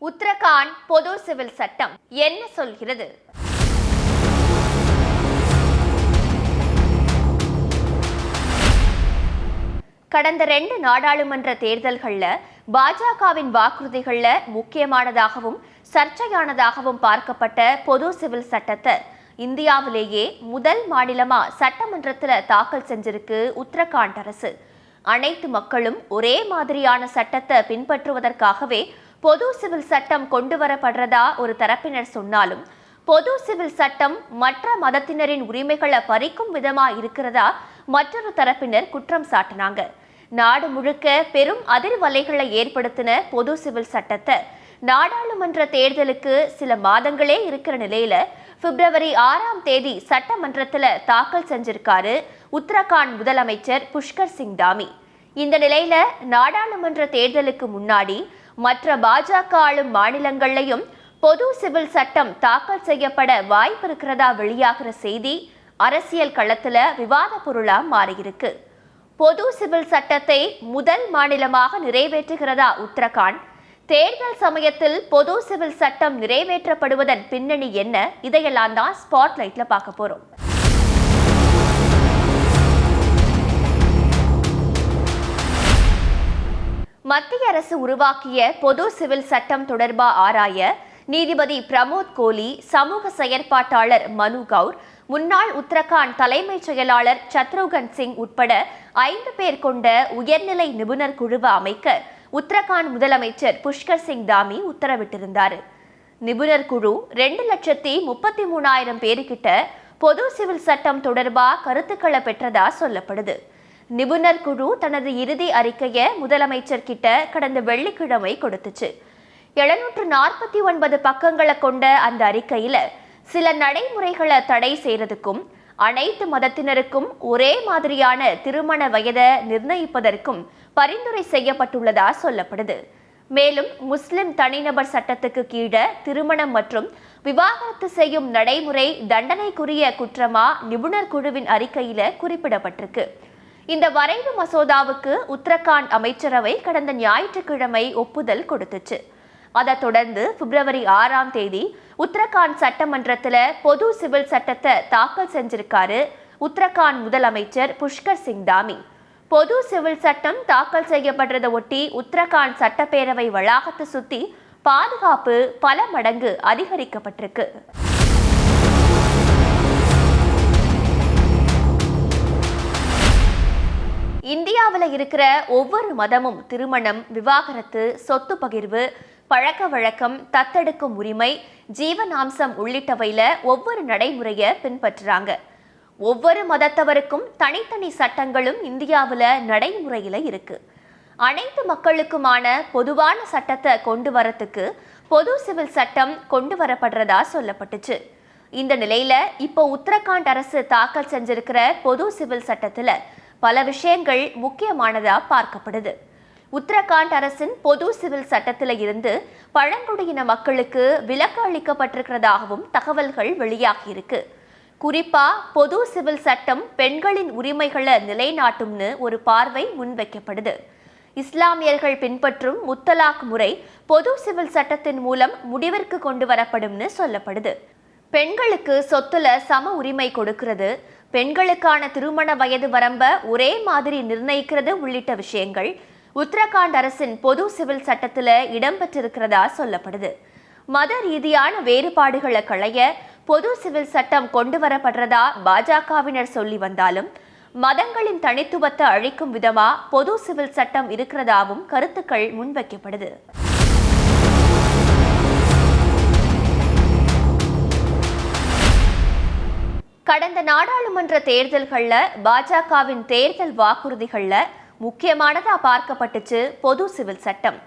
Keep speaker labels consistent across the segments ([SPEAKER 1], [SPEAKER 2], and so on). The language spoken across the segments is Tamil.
[SPEAKER 1] உத்தரகாண்ட் பொது சிவில் சட்டம் என்ன சொல்கிறது? கடந்த 2 நாடாளுமன்ற தேர்தல்கள்ல பாஜகவின் வாக்குறுதிகள்ல முக்கியமானதாகவும் சர்ச்சையானதாகவும் பார்க்கப்பட்ட பொது சிவில் சட்டத்தை இந்தியாவிலேயே முதல் மாநிலமா சட்டமன்றத்தில் தாக்கல் செஞ்சிருக்கு உத்தரகாண்ட் அரசு. அனைத்து மக்களும் ஒரே மாதிரியான சட்டத்தை பின்பற்றுவதற்காகவே பொது சிவில் சட்டம் கொண்டு வரப்படுறதா ஒரு தரப்பினர் சொன்னாலும், பொது சிவில் சட்டம் மற்ற மதத்தினரின் உரிமைகளை பறிக்கும் விதமா இருக்கிறதா மற்றொரு தரப்பினர் குற்றம் சாட்டினாங்க. நாடு முழுக்க பெரும் அதிர்வலைகளை ஏற்படுத்தின பொது சிவில் சட்டத்தை நாடாளுமன்ற தேர்தலுக்கு சில மாதங்களே இருக்கிற நிலையில பிப்ரவரி 6ஆம் தேதி சட்டமன்றத்தில் தாக்கல் செஞ்சிருக்காரு உத்தரகாண்ட் முதலமைச்சர் புஷ்கர் சிங் தாமி. இந்த நிலையில நாடாளுமன்ற தேர்தலுக்கு முன்னாடி மற்ற பாஜக ஆளும் மாநிலங்களையும் பொது சிவில் சட்டம் தாக்கல் செய்யப்பட வாய்ப்பு இருக்கிறதா வெளியாகிற செய்தி அரசியல் களத்துல விவாத பொருளா மாறியிருக்கு. பொது சிவில் சட்டத்தை முதல் மாநிலமாக நிறைவேற்றுகிறதா உத்தரகாண்ட்? தேர்தல் சமயத்தில் பொது சிவில் சட்டம் நிறைவேற்றப்படுவதன் பின்னணி என்ன? இதையெல்லாம் தான் ஸ்பாட்லைட்ல பார்க்க போறோம். மத்திய அரசு உருவாக்கிய பொது சிவில் சட்டம் தொடர்பா ஆராய நீதிபதி பிரமோத் கோலி, சமூக செயற்பாட்டாளர் மனு கவுர், முன்னாள் உத்தரகாண்ட் தலைமைச் செயலாளர் சத்ருகன் சிங் உட்பட 5 பேர் கொண்ட உயர்நிலை நிபுணர் குழுவை அமைக்க உத்தரகாண்ட் முதலமைச்சர் புஷ்கர் சிங் தாமி உத்தரவிட்டிருந்தார். நிபுணர் குழு 2,33,000 பேருக்கிட்ட பொது சிவில் சட்டம் தொடர்பா கருத்துக்களை பெற்றதா சொல்லப்படுது. நிபுணர் குழு தனது இறுதி அறிக்கையை முதலமைச்சர் கிட்ட கடந்த வெள்ளிக்கிழமை கொடுத்துச்சு. 749 பக்கங்களை கொண்ட அந்த அறிக்கையில சில நடைமுறைகளை தடை செய்யறதுக்கும், அனைத்து மதத்தினருக்கும் ஒரே மாதிரியான திருமண வயதை நிர்ணயிப்பதற்கும் பரிந்துரை செய்யப்பட்டுள்ளதா சொல்லப்படுது. மேலும் முஸ்லிம் தனிநபர் சட்டத்துக்கு கீழே திருமணம் மற்றும் விவாகரத்து செய்யும் நடைமுறை தண்டனைக்குரிய குற்றமா நிபுணர் குழுவின் அறிக்கையில குறிப்பிடப்பட்டிருக்கு. இந்த வரைவு மசோதாவுக்கு உத்தரகாண்ட் அமைச்சரவை கடந்த ஞாயிற்றுக்கிழமை ஒப்புதல் கொடுத்துச்சு. அதைத் தொடர்ந்து பிப்ரவரி 6ஆம் தேதி உத்தரகாண்ட் சட்டமன்றத்தில் பொது சிவில் சட்டத்தை தாக்கல் செஞ்சிருக்காரு உத்தரகாண்ட் முதலமைச்சர் புஷ்கர் சிங் தாமி. பொது சிவில் சட்டம் தாக்கல் செய்யப்படுறதை ஒட்டி உத்தரகாண்ட் சட்டப்பேரவை வளாகத்தை சுத்தி பாதுகாப்பு பல மடங்கு அதிகரிக்கப்பட்டிருக்கு. இந்தியாவில் இருக்கிற ஒவ்வொரு மதமும் திருமணம், விவாகரத்து, சொத்து பகிர்வு, பழக்க வழக்கம், தத்தெடுக்கும் உரிமை, ஜீவனாம்சம் உள்ளிட்டவையில ஒவ்வொரு நடைமுறையை பின்பற்றுறாங்க. ஒவ்வொரு மதத்தவருக்கும் தனித்தனி சட்டங்களும் இந்தியாவில் நடைமுறையில இருக்கு. அனைத்து மக்களுக்குமான பொதுவான சட்டத்தை கொண்டு வரத்துக்கு பொது சிவில் சட்டம் கொண்டு வரப்படுறதா சொல்லப்பட்டுச்சு. இந்த நிலையில இப்போ உத்தரகாண்ட் அரசு தாக்கல் செஞ்சிருக்கிற பொது சிவில் சட்டத்துல பல விஷயங்கள் முக்கியமானதா பார்க்கப்படுது. உத்தரகாண்ட் அரசின் பொது சிவில் சட்டத்தில இருந்து பழங்குடியின மக்களுக்கு விலக்கு அளிக்கப்பட்டிருக்கிறதாகவும் தகவல்கள் வெளியாகியிருக்கு. குறிப்பா பொது சிவில் சட்டம் பெண்களின் உரிமைகளை நிலைநாட்டும்னு ஒரு பார்வை முன்வைக்கப்படுது. இஸ்லாமியர்கள் பின்பற்றும் முத்தலாக் முறை பொது சிவில் சட்டத்தின் மூலம் முடிவிற்கு கொண்டு வரப்படும்னு சொல்லப்படுது. பெண்களுக்கு சொத்துல சம உரிமை கொடுக்கிறது, பெண்களுக்கான திருமண வயது வரம்ப ஒரே மாதிரி நிர்ணயிக்கிறது உள்ளிட்ட விஷயங்கள் உத்தரகாண்ட் அரசின் பொது சிவில் சட்டத்தில் இடம்பெற்றிருக்கிறதா சொல்லப்படுது. மத ரீதியான வேறுபாடுகளை களைய பொது சிவில் சட்டம் கொண்டு வரப்படுறதா பாஜகவினர் சொல்லி வந்தாலும், மதங்களின் தனித்துவத்தை அழிக்கும் விதமா பொது சிவில் சட்டம் இருக்கிறதாவும் கருத்துக்கள் முன்வைக்கப்படுது. கடந்த நாடாளுமன்ற தேர்தல்கள்ல பாஜகவின் தேர்தல் வாக்குறுதிகள்ல முக்கியமானதா பார்க்கப்பட்டுச்சு பொது சிவில் சட்டம்.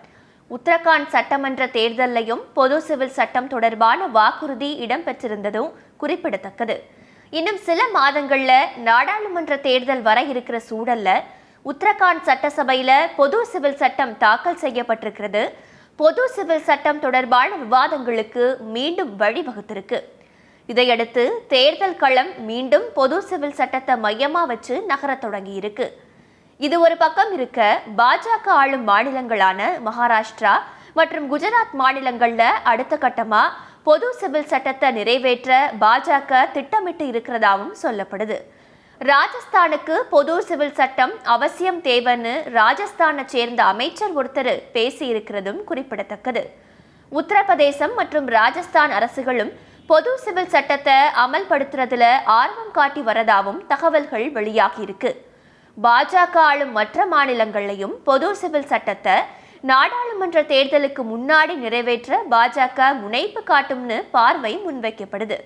[SPEAKER 1] உத்தரகாண்ட் சட்டமன்ற தேர்தலையும் பொது சிவில் சட்டம் தொடர்பான வாக்குறுதி இடம்பெற்றிருந்ததும் குறிப்பிடத்தக்கது. இன்னும் சில மாதங்கள்ல நாடாளுமன்ற தேர்தல் வர இருக்கிற சூழல்ல உத்தரகாண்ட் சட்டசபையில பொது சிவில் சட்டம் தாக்கல் செய்யப்பட்டிருக்கிறது. பொது சிவில் சட்டம் தொடர்பான விவாதங்களுக்கு மீண்டும் வழிவகுத்திருக்கு. இதையடுத்து தேர்தல் களம் மீண்டும் பொது சிவில் சட்டத்தை மையமா வச்சு நகர தொடங்கி இருக்கு. இது ஒரு பக்கம் இருக்க, பாஜக ஆளும் மாநிலங்களான மகாராஷ்டிரா மற்றும் குஜராத் மாநிலங்கள்ல அடுத்த கட்டமா பொது சிவில் சட்டத்தை நிறைவேற்ற பாஜக திட்டமிட்டு இருக்கிறதாவும் சொல்லப்படுது. ராஜஸ்தானுக்கு பொது சிவில் சட்டம் அவசியம் தேவைன்னு ராஜஸ்தானை சேர்ந்த அமைச்சர் ஒருத்தர் பேசியிருக்கிறதும் குறிப்பிடத்தக்கது. உத்தரப்பிரதேசம் மற்றும் ராஜஸ்தான் அரசுகளும் பொது சிவில் சட்டத்தை அமல்படுத்துறதுல ஆர்வம் காட்டி வரதாவும் தகவல்கள் வெளியாகி இருக்கு. பாஜக ஆளும் மற்ற மாநிலங்களையும் பொது சிவில் சட்டத்தை நாடாளுமன்ற தேர்தலுக்கு முன்னாடி நிறைவேற்ற பாஜக முனைப்பு காட்டும்னு பார்வை முன்வைக்கப்படுது.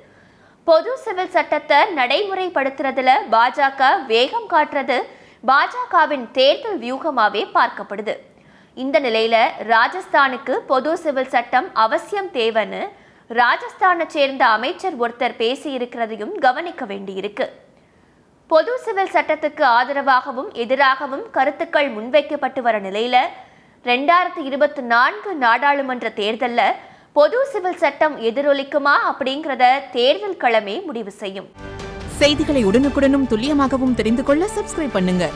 [SPEAKER 1] பொது சிவில் சட்டத்தை நடைமுறைப்படுத்துறதுல பாஜக வேகம் காட்டுறது பாஜகவின் தேர்தல் வியூகமாவே பார்க்கப்படுது. இந்த நிலையில ராஜஸ்தானுக்கு பொது சிவில் சட்டம் அவசியம் தேவைன்னு ராஜஸ்தானை சேர்ந்த அமைச்சர் ஒருத்தர் பேசியிருக்கிறதையும் கவனிக்க வேண்டியிருக்கு. பொது சிவில் சட்டத்துக்கு ஆதரவாகவும் எதிராகவும் கருத்துக்கள் முன்வைக்கப்பட்டு வர நிலையில 2024 நாடாளுமன்ற தேர்தலில் பொது சிவில் சட்டம் எதிரொலிக்குமா அப்படிங்கிறத தேர்தல் களமே முடிவு செய்யும்.
[SPEAKER 2] செய்திகளை உடனுக்குடனும் துல்லியமாகவும் தெரிந்து கொள்ள சப்ஸ்கிரைப் பண்ணுங்க.